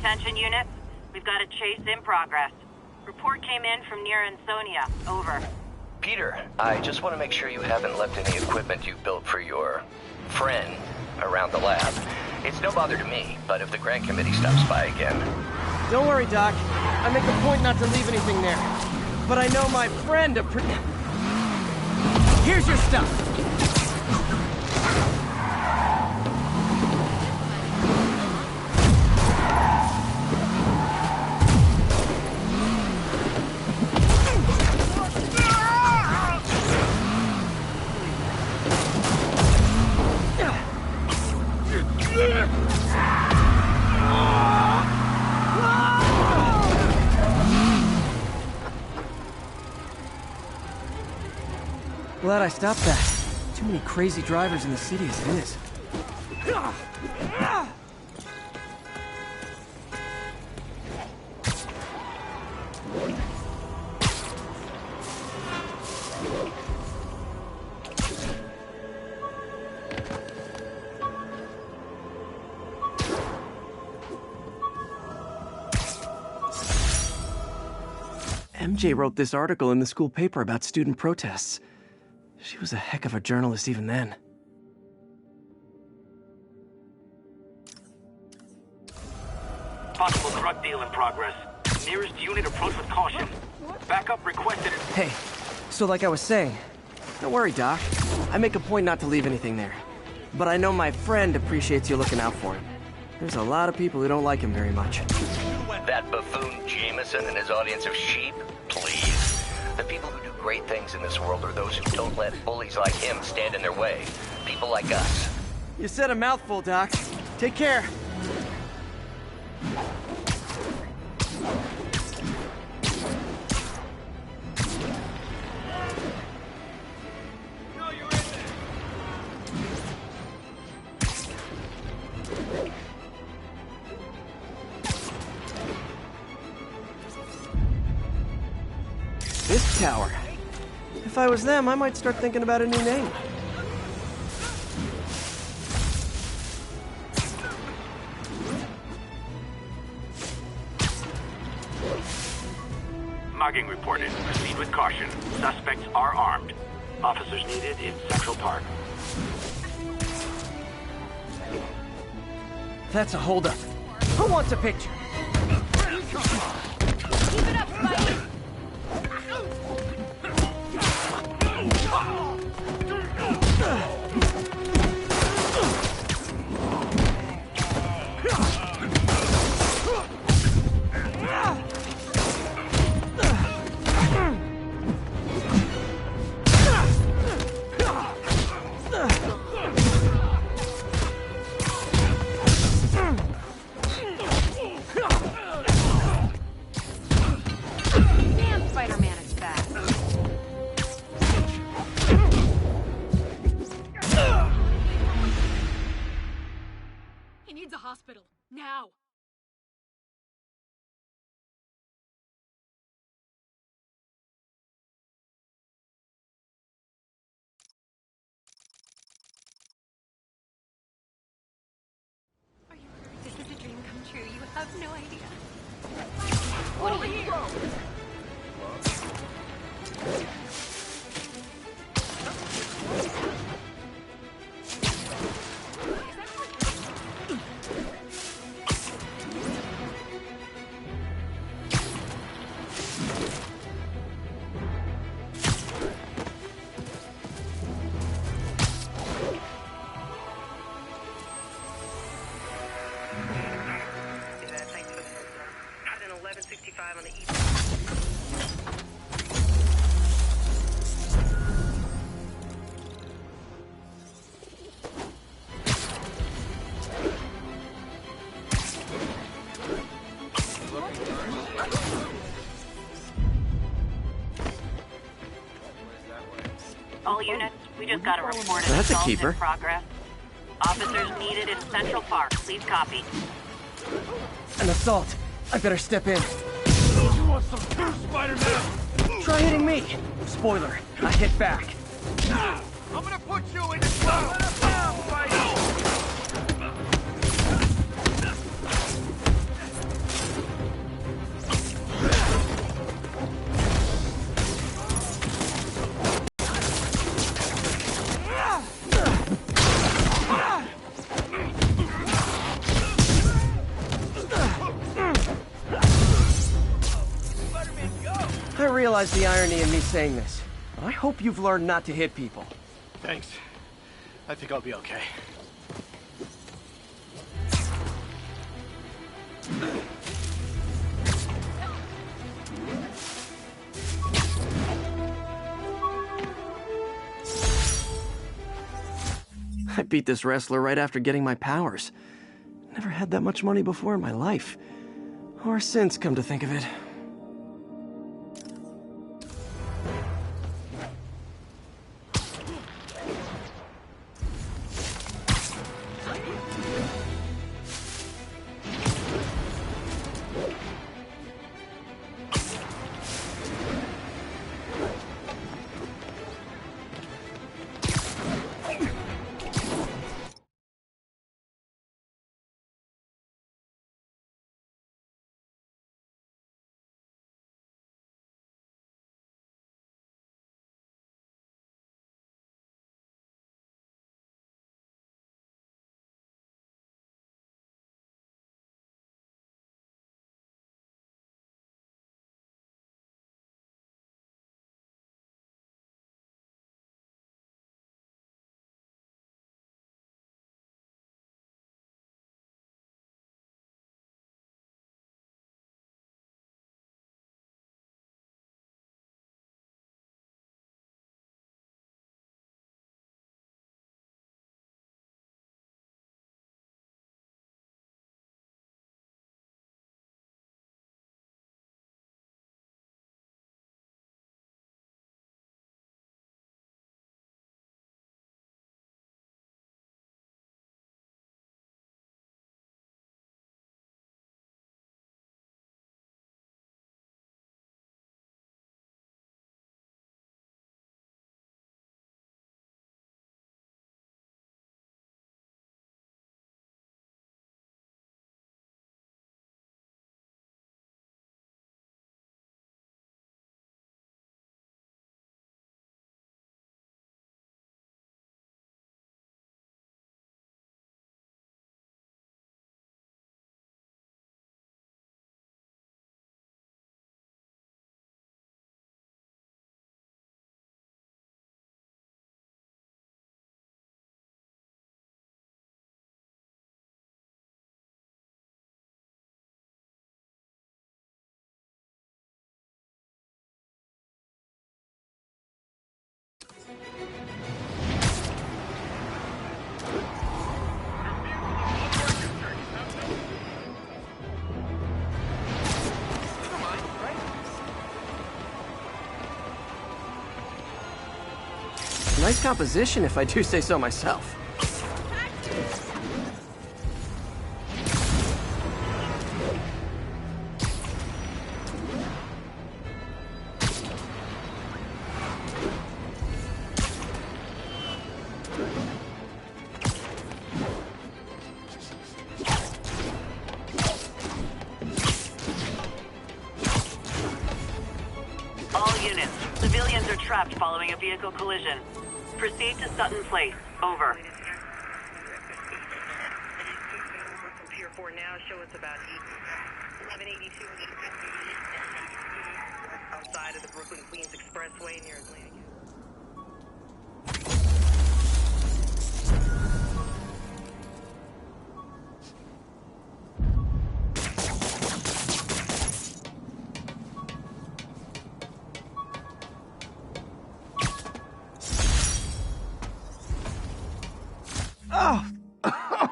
Attention units, we've got a chase in progress. Report came in from near Ansonia. Over. Peter, I just want to make sure you haven't left any equipment you built for your friend around the lab. It's no bother to me, but if the grant committee stops by again... Don't worry, Doc. I make a point not to leave anything there. But I know my friend Here's your stuff! Glad I stopped that. Too many crazy drivers in the city as it is. MJ wrote this article in the school paper about student protests. She was a heck of a journalist even then. Possible drug deal in progress. Nearest unit approach with caution. Backup requested. Hey, so like I was saying, don't worry, Doc. I make a point not to leave anything there. But I know my friend appreciates you looking out for him. There's a lot of people who don't like him very much. That buffoon Jameson and his audience of sheep? Please. The people who do great things in this world are those who don't let bullies like him stand in their way. People like us. You said a mouthful, Doc. Take care. This tower. If I was them, I might start thinking about a new name. Mugging reported. Proceed with caution. Suspects are armed. Officers needed in Central Park. That's a holdup. Who wants a picture? Keep it up, Spidey! Damn, Spider-Man is fast. He needs a hospital. Now! Are you hurt? This is a dream come true. You have no idea. What are you? On the east. All units, we just got a report of That's a assault keeper. in progress. Officers needed in Central Park. Please copy. An assault. I better step in. You want some too, Spider-Man? Try hitting me. Spoiler, I hit back. I'm gonna put you in the cloud. Let us down, Spidey. realize the irony in me saying this, but I hope you've learned not to hit people. Thanks. I think I'll be okay. I beat this wrestler right after getting my powers. Never had that much money before in my life. Or since, come to think of it. Nice composition, if I do say so myself. All units, civilians are trapped following a vehicle collision. Proceed to Sutton Place. Over. From Pier 4 now, show us about 1182 outside of the Brooklyn-Queens Expressway near Atlantic.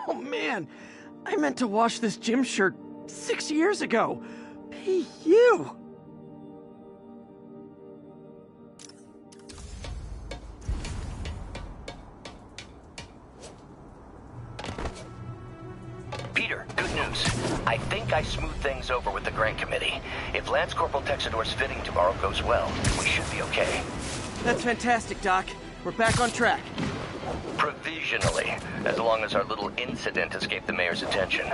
Oh man, I meant to wash this gym shirt 6 years ago. Hey, you! Peter, good news. I think I smoothed things over with the grant committee. If Lance Corporal Texador's fitting tomorrow goes well, we should be okay. That's fantastic, Doc. We're back on track. Provisionally, as long as our little incident escaped the mayor's attention.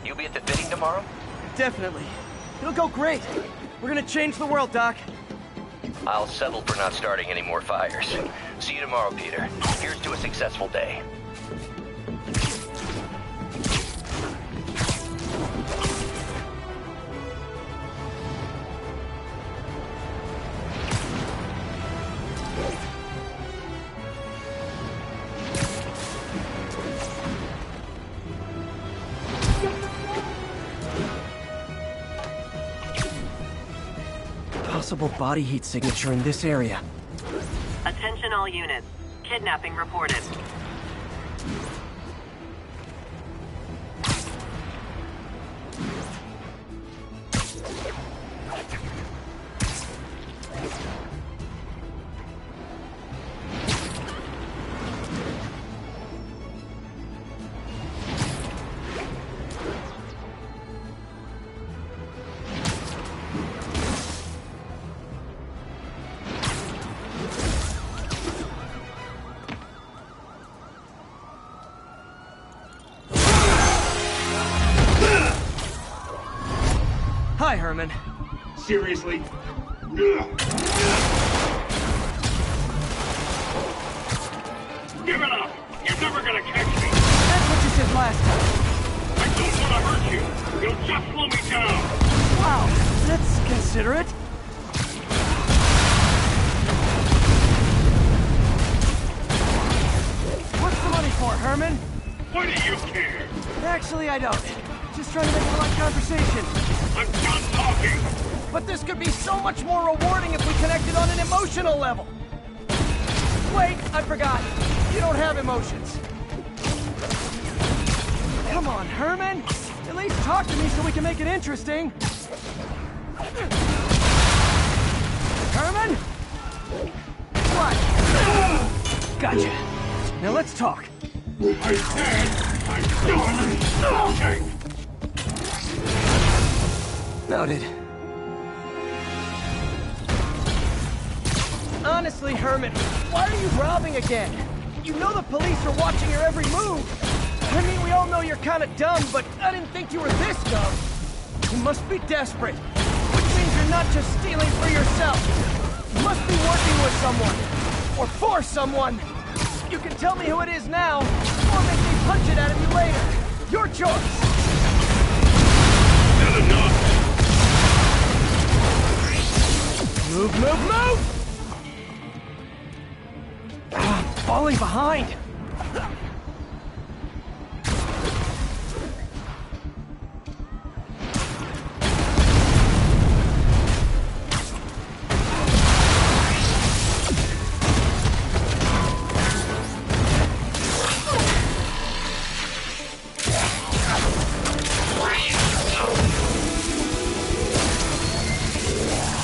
You'll be at the fitting tomorrow? Definitely. It'll go great. We're gonna change the world, Doc. I'll settle for not starting any more fires. See you tomorrow, Peter. Here's to a successful day. possible body heat signature in this area. Attention all units. Kidnapping reported. Hi, Herman. Seriously? Give it up! You're never gonna catch me! That's what you said last time. I don't want to hurt you! You'll just slow me down! Wow, that's considerate. What's the money for, Herman? Why do you care? Actually, I don't. Just trying to make a polite conversation. I'm done talking! But this could be so much more rewarding if we connected on an emotional level. Wait, I forgot. You don't have emotions. Come on, Herman. At least talk to me so we can make it interesting. Herman? What? Gotcha. Now let's talk. I said I'm done talking! Noted. Honestly, Herman, why are you robbing again? You know the police are watching your every move. I mean, we all know you're kind of dumb, but I didn't think you were this dumb. You must be desperate, which means you're not just stealing for yourself. You must be working with someone, or for someone. You can tell me who it is now, or make me punch it out of you later. Your choice. Not enough! Move, move, move! Falling behind!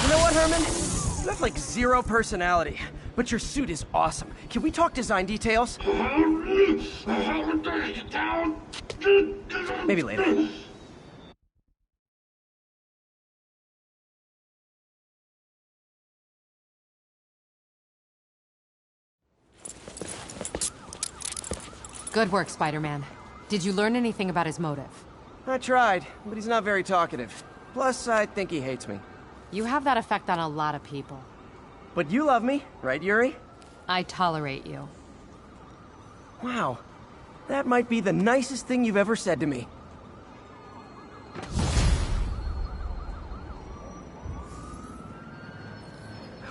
You know what, Herman? You have like zero personality. But your suit is awesome. Can we talk design details? Maybe later. Good work, Spider-Man. Did you learn anything about his motive? I tried, but he's not very talkative. Plus, I think he hates me. You have that effect on a lot of people. But you love me, right, Yuri? I tolerate you. Wow. That might be the nicest thing you've ever said to me.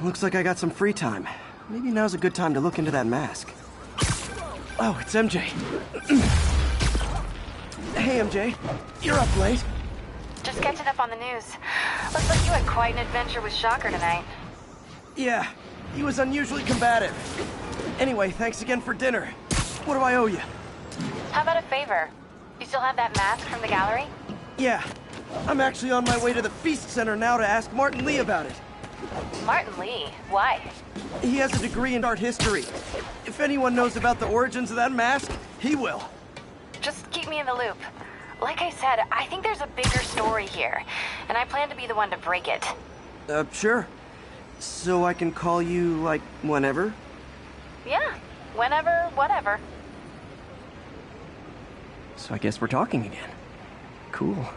Looks like I got some free time. Maybe now's a good time to look into that mask. Oh, it's MJ. Hey, MJ. You're up late. Just catching up on the news. Looks like you had quite an adventure with Shocker tonight. Yeah, he was unusually combative. Anyway, thanks again for dinner. What do I owe you? How about a favor? You still have that mask from the gallery? Yeah, I'm actually on my way to the Feast Center now to ask Martin Lee about it. Martin Lee? Why? He has a degree in art history. If anyone knows about the origins of that mask, he will. Just keep me in the loop. Like I said, I think there's a bigger story here, and I plan to be the one to break it. Sure. So I can call you, like, whenever? Yeah, whenever, whatever. So I guess we're talking again. Cool.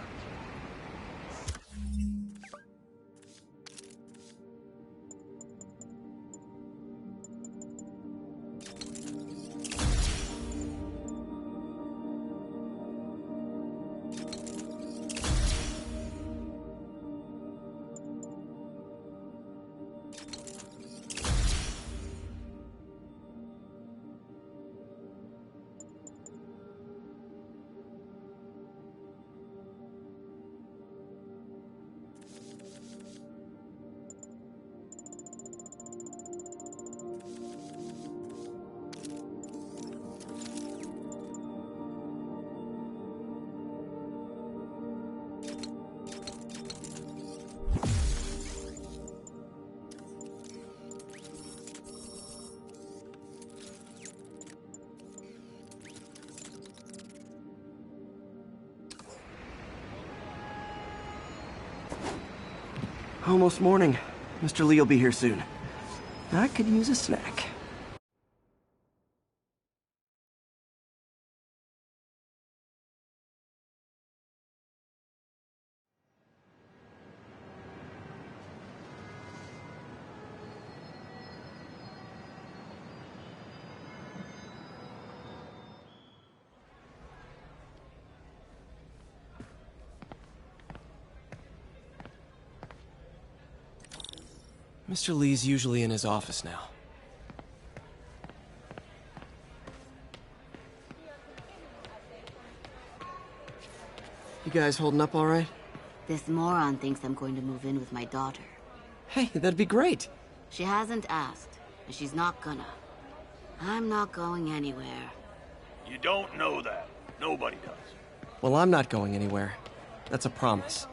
Almost morning. Mr. Lee will be here soon. I could use a snack. Mr. Lee's usually in his office now. You guys holding up all right? This moron thinks I'm going to move in with my daughter. Hey, that'd be great. She hasn't asked, and she's not gonna. I'm not going anywhere. You don't know that. Nobody does. Well, I'm not going anywhere. That's a promise.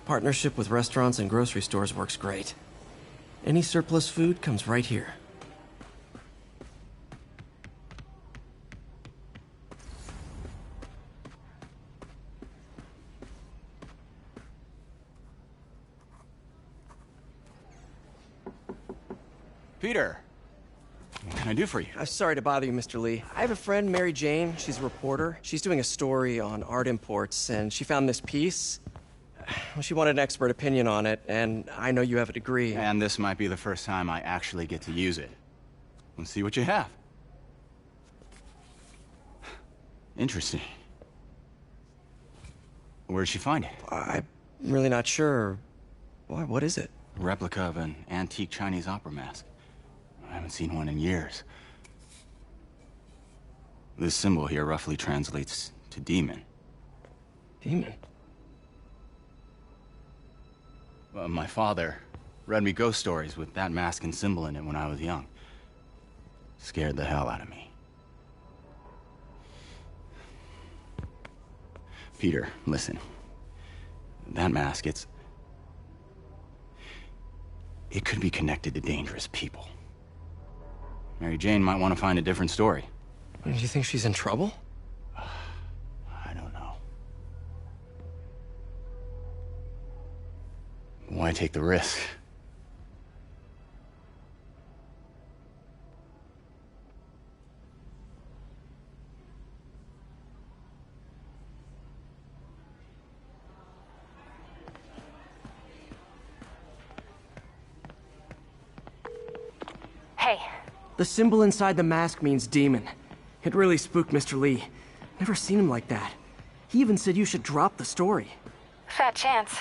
Partnership with restaurants and grocery stores works great. Any surplus food comes right here. Peter, what can I do for you? Sorry to bother you, Mr. Lee. I have a friend, Mary Jane. She's a reporter. She's doing a story on art imports, and she found this piece. Well, she wanted an expert opinion on it, and I know you have a degree. And this might be the first time I actually get to use it. Let's see what you have. Interesting. Where did she find it? I'm really not sure. Why, what is it? A replica of an antique Chinese opera mask. I haven't seen one in years. This symbol here roughly translates to demon. Demon? My father read me ghost stories with that mask and symbol in it when I was young. Scared the hell out of me. Peter, listen. That mask, it could be connected to dangerous people. Mary Jane might want to find a different story. Do you think she's in trouble? I don't know. Why take the risk? Hey. The symbol inside the mask means demon. It really spooked Mr. Lee. Never seen him like that. He even said you should drop the story. Fat chance.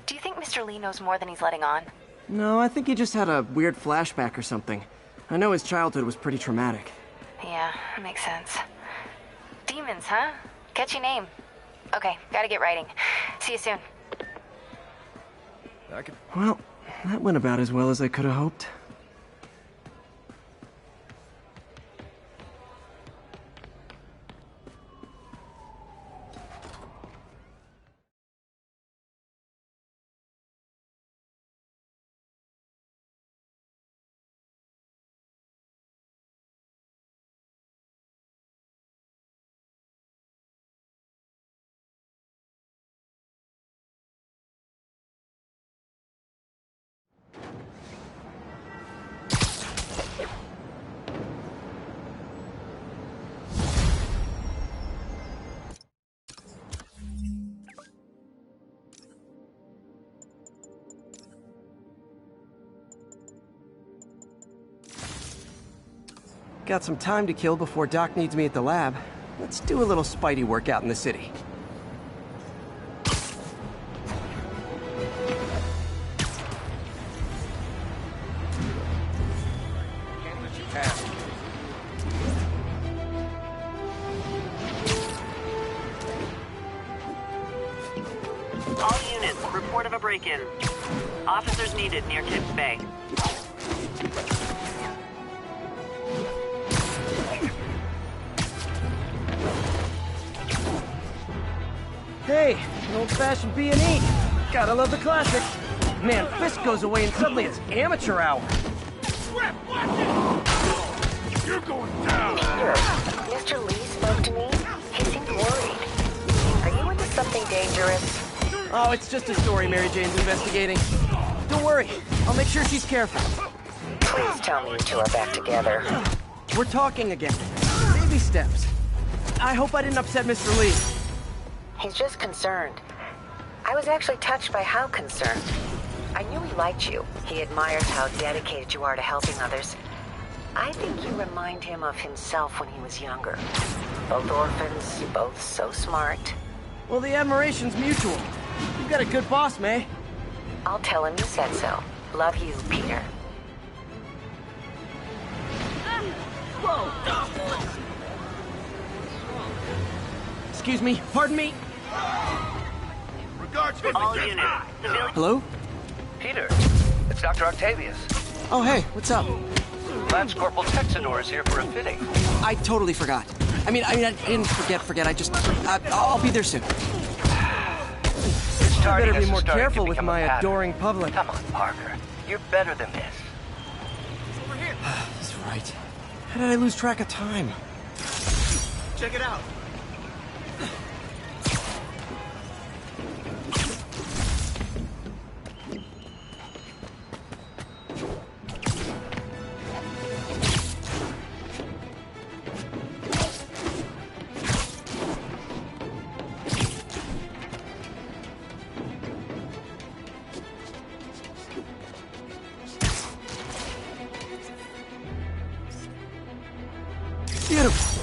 Do you think Mr. Lee knows more than he's letting on? No, I think he just had a weird flashback or something. I know his childhood was pretty traumatic. Yeah, makes sense. Demons, huh? Catchy name. Okay, gotta get writing. See you soon. Well, that went about as well as I could have hoped. Got some time to kill before Doc needs me at the lab. Let's do a little Spidey workout in the city. Can't let you pass. All units, report of a break-in. Officers needed near Kips Bay. Hey, an old-fashioned B&E. Gotta love the classic. Man, Fisk goes away and suddenly it's amateur hour. You're going down! Mr. Lee spoke to me. He worried. Are you into something dangerous? Oh, it's just a story Mary Jane's investigating. Don't worry, I'll make sure she's careful. Please tell me you two are back together. We're talking again. Baby steps. I hope I didn't upset Mr. Lee. He's just concerned. I was actually touched by how concerned. I knew he liked you. He admires how dedicated you are to helping others. I think you remind him of himself when he was younger. Both orphans, both so smart. Well, the admiration's mutual. You've got a good boss, May. I'll tell him you said so. Love you, Peter. Whoa! Excuse me, pardon me? Regards for All units. Hello? Peter, it's Dr. Octavius. Oh, hey, what's up? Lance Corporal Texador is here for a fitting. I totally forgot. I mean, I didn't forget. I just... I'll be there soon. I better be more careful with my adoring public. Come on, Parker. You're better than this. over here. That's right. How did I lose track of time? Check it out. Beautiful.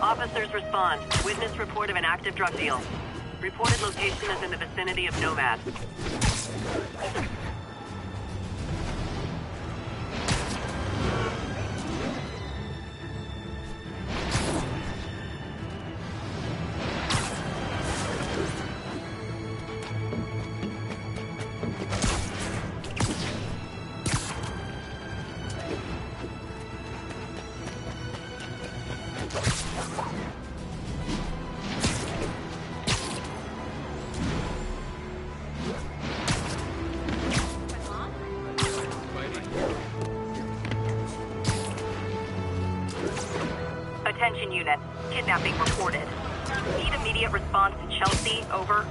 Officers respond. Witness report of an active drug deal. Reported location is in the vicinity of Nomad. Attention unit. Kidnapping reported. Need immediate response to Chelsea. Over.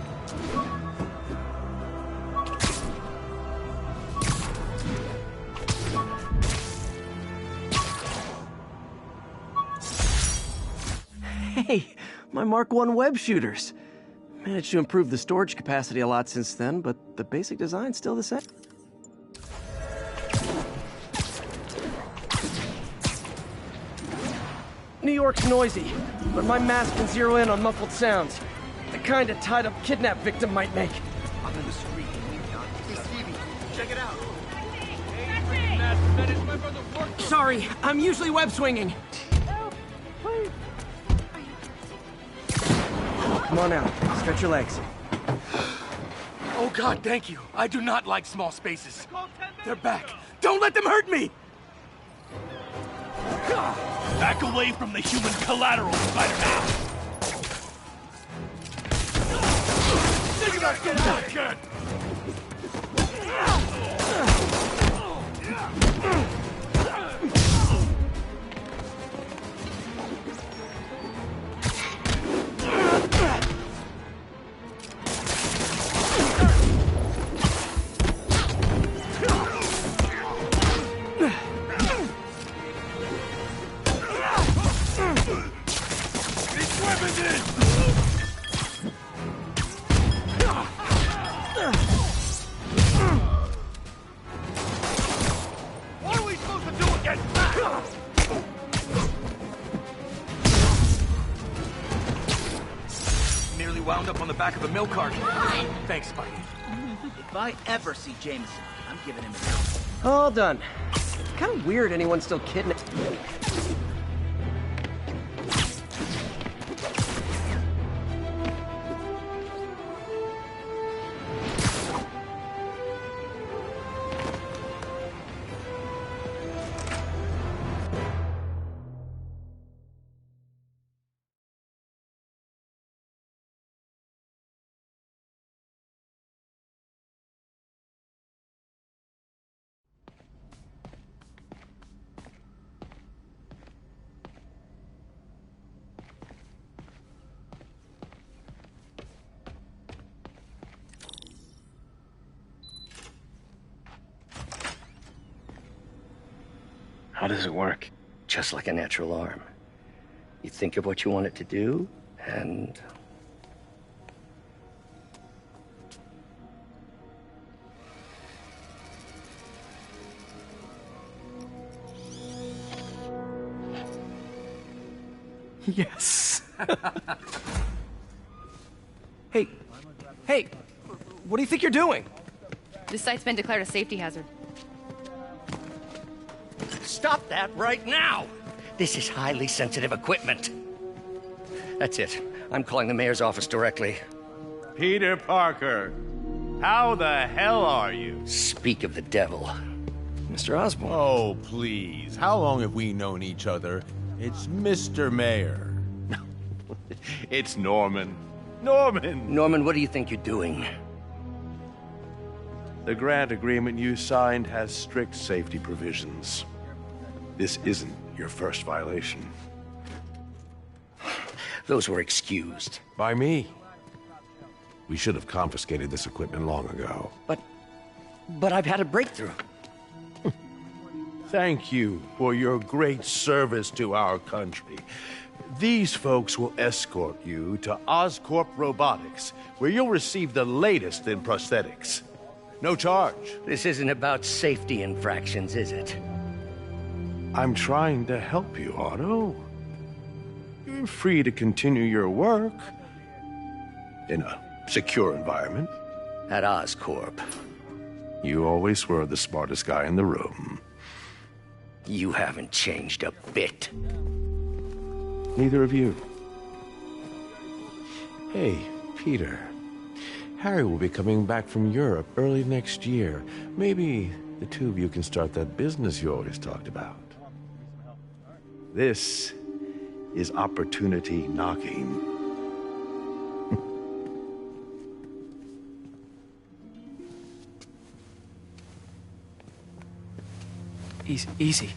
Hey, my Mark I web shooters. Managed to improve the storage capacity a lot since then, but the basic design's still the same. New York's noisy, but my mask can zero in on muffled sounds. The kind a tied-up kidnap victim might make. I'm in the street. Hey, Stevie, check it out. Sorry, I'm usually web swinging. Come on out, stretch your legs. Oh God, thank you. I do not like small spaces. They're back. Don't let them hurt me! Back away from the human collateral, Spider-Man. You gotta get out of here! What are we supposed to do against that? Merely wound up on the back of a milk cart. Thanks, Spidey. If I ever see Jameson, I'm giving him All done. Kind of weird anyone's still kidnapped. How does it work? Just like a natural arm. You think of what you want it to do, and... Yes. Hey, what do you think you're doing? This site's been declared a safety hazard. Stop that right now! This is highly sensitive equipment. That's it. I'm calling the mayor's office directly. Peter Parker, how the hell are you? Speak of the devil. Mr. Osborn. Oh, please. How long have we known each other? It's Mr. Mayor. It's Norman. Norman, what do you think you're doing? The grant agreement you signed has strict safety provisions. This isn't your first violation. Those were excused. By me. We should have confiscated this equipment long ago. But I've had a breakthrough. Thank you for your great service to our country. These folks will escort you to Oscorp Robotics, where you'll receive the latest in prosthetics. No charge. This isn't about safety infractions, is it? I'm trying to help you, Otto. You're free to continue your work in a secure environment. At Oscorp. You always were the smartest guy in the room. You haven't changed a bit. Neither of you. Hey, Peter. Harry will be coming back from Europe early next year. Maybe the two of you can start that business you always talked about. This is opportunity knocking. Easy.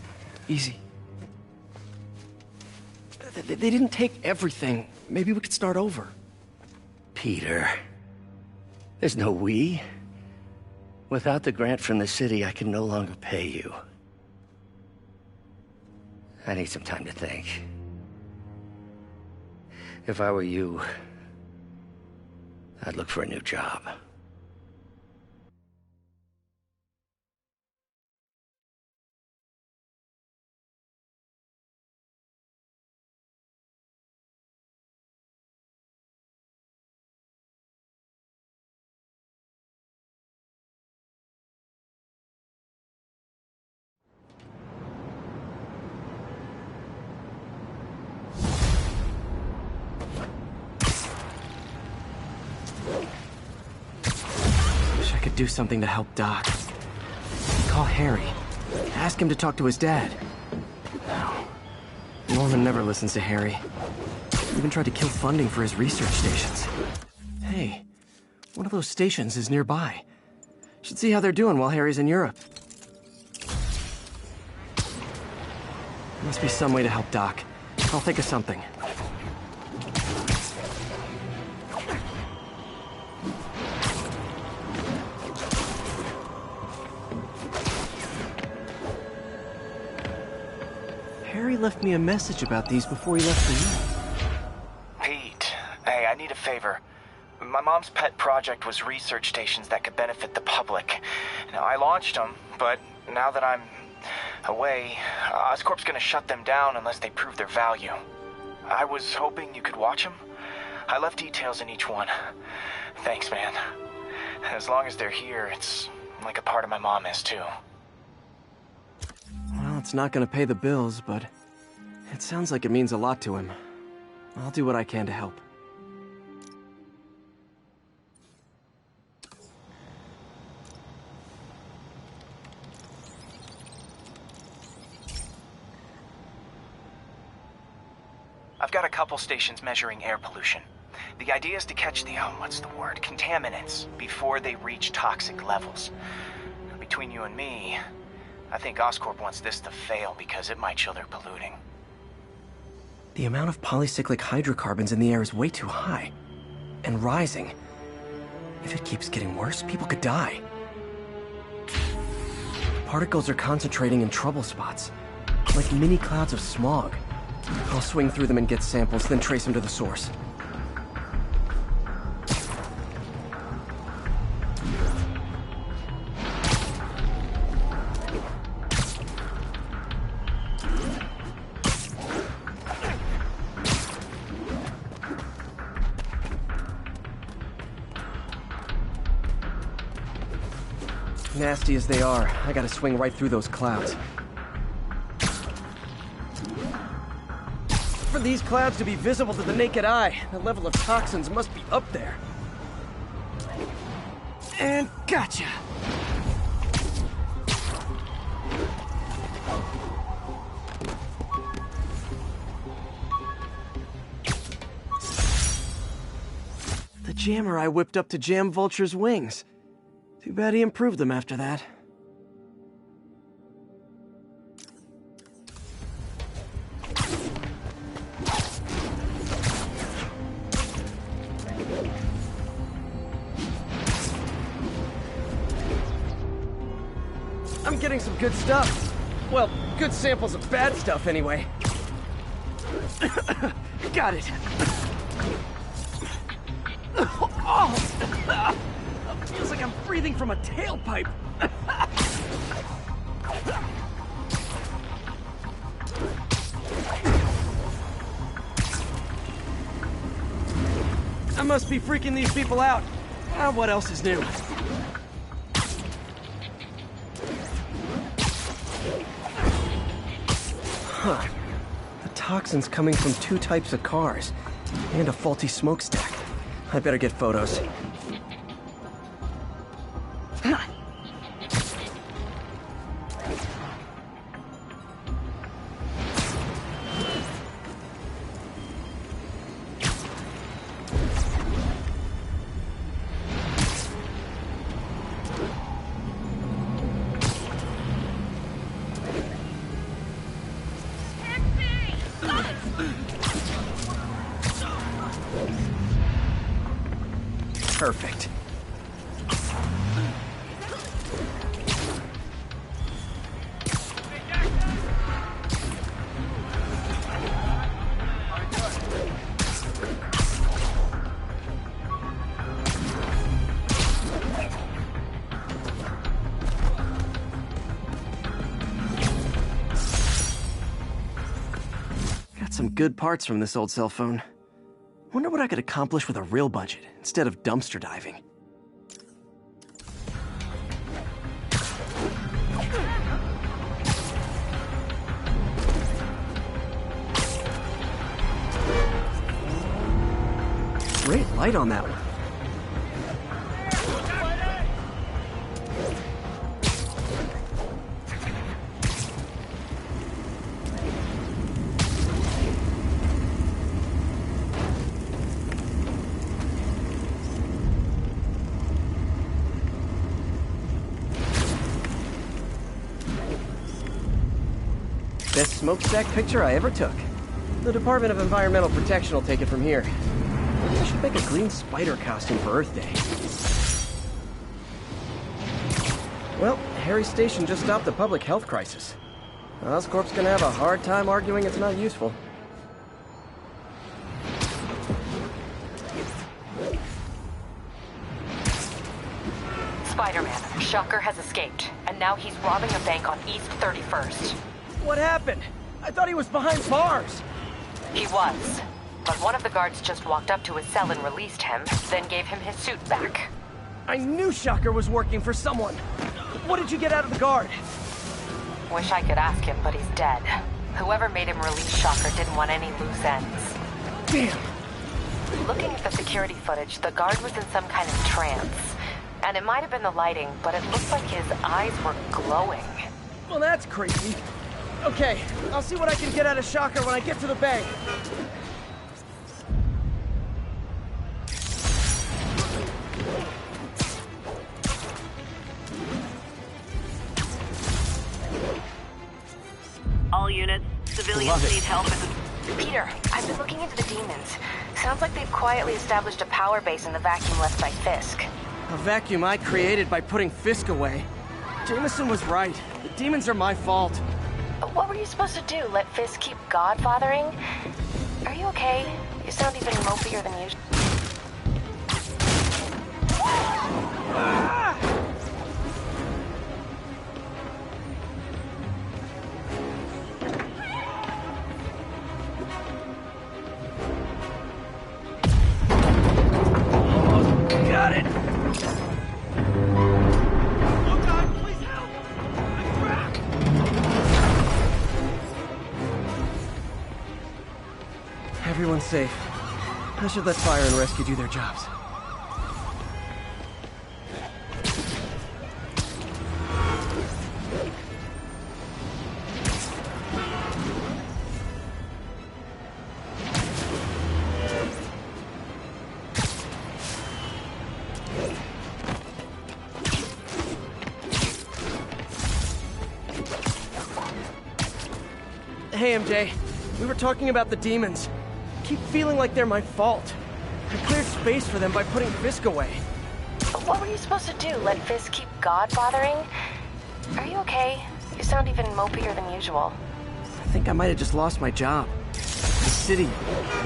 They didn't take everything. Maybe we could start over. Peter, there's no we. Without the grant from the city, I can no longer pay you. I need some time to think. If I were you, I'd look for a new job. Do something to help Doc. Call Harry. Ask him to talk to his dad. No. Norman never listens to Harry. Even tried to kill funding for his research stations. Hey, one of those stations is nearby. Should see how they're doing while Harry's in Europe. Must be some way to help Doc. I'll think of something. Harry left me a message about these before he left for you. Pete, hey, I need a favor. My mom's pet project was research stations that could benefit the public. Now, I launched them, but now that I'm away, Oscorp's gonna shut them down unless they prove their value. I was hoping you could watch them. I left details in each one. Thanks, man. As long as they're here, it's like a part of my mom is, too. Well, it's not gonna pay the bills, but it sounds like it means a lot to him. I'll do what I can to help. I've got a couple stations measuring air pollution. The idea is to catch the, contaminants before they reach toxic levels. Between you and me, I think Oscorp wants this to fail because it might show they're polluting. The amount of polycyclic hydrocarbons in the air is way too high. And rising. If it keeps getting worse, people could die. Particles are concentrating in trouble spots, like mini clouds of smog. I'll swing through them and get samples, then trace them to the source. Nasty as they are, I gotta swing right through those clouds. For these clouds to be visible to the naked eye, the level of toxins must be up there. And gotcha! The jammer I whipped up to jam Vulture's wings. Too bad he improved them after that. I'm getting some good stuff. Well, good samples of bad stuff anyway. Got it. Oh. Feels like I'm breathing from a tailpipe. I must be freaking these people out. What else is new? Huh. The toxin's coming from 2 types of cars, and a faulty smokestack. I better get photos. Perfect. Got some good parts from this old cell phone. Wonder what I could accomplish with a real budget, instead of dumpster diving. Great light on that one. Best smokestack picture I ever took. The Department of Environmental Protection will take it from here. Maybe I should make a green spider costume for Earth Day. Well, Harry Station just stopped the public health crisis. Oscorp's gonna have a hard time arguing it's not useful. Spider-Man, Shocker has escaped, and now he's robbing a bank on East 31st. What happened? I thought he was behind bars. He was. But one of the guards just walked up to his cell and released him, then gave him his suit back. I knew Shocker was working for someone. What did you get out of the guard? Wish I could ask him, but he's dead. Whoever made him release Shocker didn't want any loose ends. Damn! Looking at the security footage, the guard was in some kind of trance. And it might have been the lighting, but it looked like his eyes were glowing. Well, that's crazy. Okay, I'll see what I can get out of Shocker when I get to the bank. All units, civilians need help. Peter, I've been looking into the demons. Sounds like they've quietly established a power base in the vacuum left by Fisk. A vacuum I created by putting Fisk away. Jameson was right. The demons are my fault. What were you supposed to do? Let Fisk keep godfathering? Are you okay? You sound even mopier than usual. Got it! Everyone's safe. I should let fire and rescue do their jobs. Hey, MJ. We were talking about the demons. I keep feeling like they're my fault. I cleared space for them by putting Fisk away. What were you supposed to do? Let Fisk keep godfathering? Are you okay? You sound even mopier than usual. I think I might have just lost my job. The city,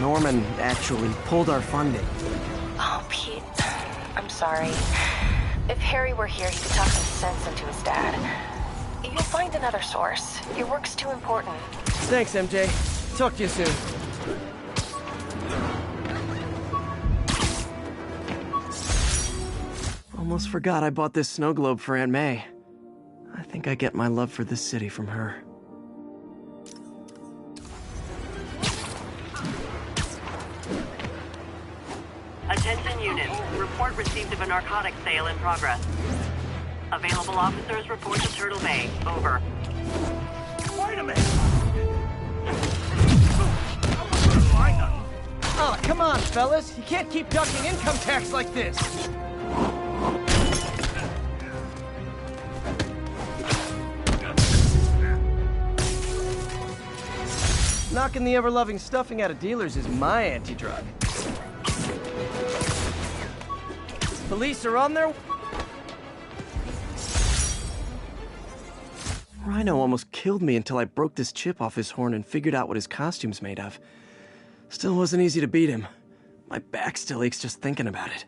Norman, actually pulled our funding. Oh, Pete. I'm sorry. If Harry were here, he could talk some sense into his dad. You'll find another source. Your work's too important. Thanks, MJ. Talk to you soon. Almost forgot I bought this snow globe for Aunt May. I think I get my love for this city from her. Attention units. Report received of a narcotics sale in progress. Available officers report to Turtle Bay. Over. Wait a minute! Oh, come on, fellas. You can't keep ducking income tax like this. Knocking the ever-loving stuffing out of dealers is my anti-drug. Police are on their... Rhino almost killed me until I broke this chip off his horn and figured out what his costume's made of. Still wasn't easy to beat him. My back still aches just thinking about it.